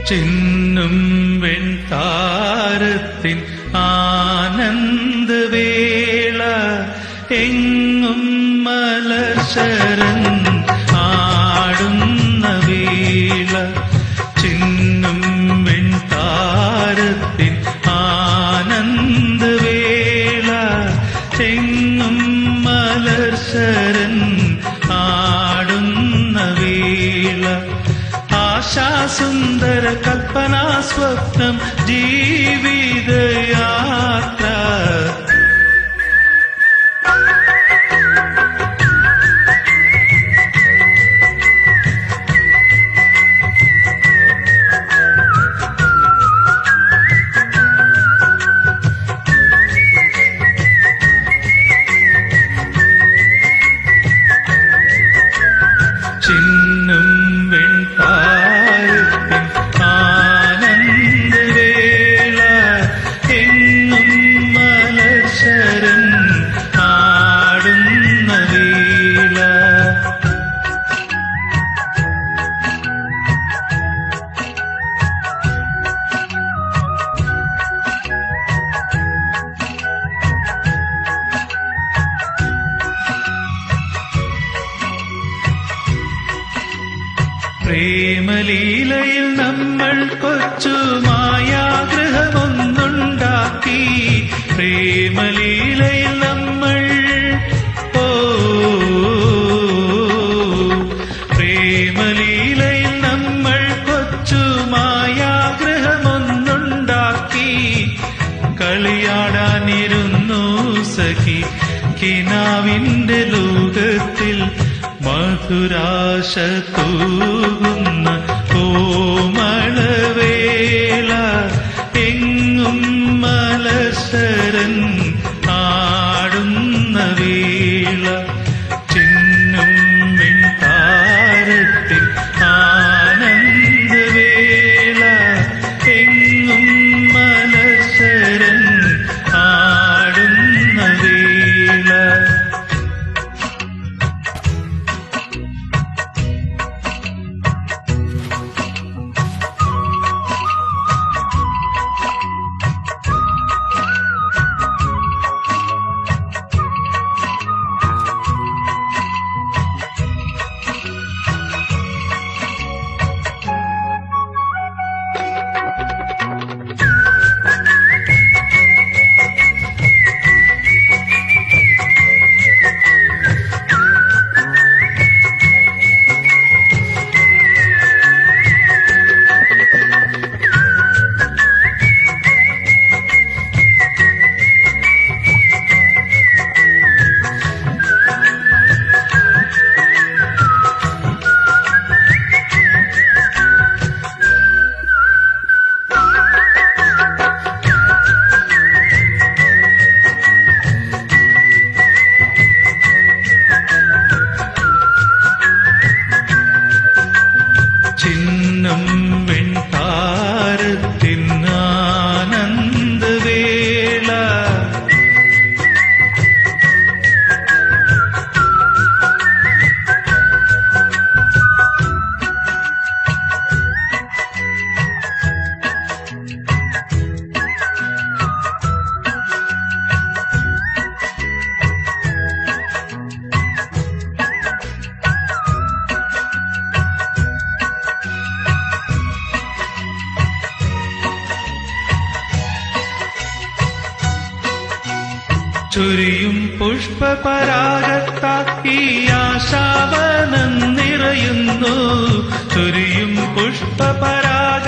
ചിന്നും വെൺതാരത്തിൻ ആനന്ദവേള എങ്ങും മലർശരൻ ആടുന്ന വേള. ചിന്നും വെൺതാരത്തിൻ ആനന്ദവേള എങ്ങും മലർശരൻ ആടുന്ന വേള. ആശാസുന്ദര കൽപ്പനാ സ്വപ്നം ജീവിതയാത്ര. ചിന്നും വെൺതാരത്തിൻ ആനന്ദവേള എങ്ങും മലർശരൻ ആടുന്ന വേള. പ്രേമലീലയിൽ നമ്മൾ കൊച്ചു മായാഗ്രഹമൊന്നുണ്ടാക്കി. പ്രേമലീലയിൽ നമ്മൾ പ്രേമലീലയിൽ നമ്മൾ കൊച്ചു മായാഗ്രഹമൊന്നുണ്ടാക്കി. കളിയാടാനിരുന്നു സഖി കിനാവിന്റെ ലോകത്തിൽ. മധുരാശ തൂകുന്ന കോമളവേള എങ്ങും മലർശരൻ ആടുന്ന വേള. ചിന്നും വെൺതാരത്തിൻ ആനന്ദവേള എങ്ങും മലർശരൻ ആടുന്ന വേള. ചിന്നും വെൺതാരത്തിൻ ആനന്ദവേള ചുരിയും പുഷ്പപരാഗത്താക്കി ആശാവനം നിറയുന്നു. ചുരിയും പുഷ്പപരാഗ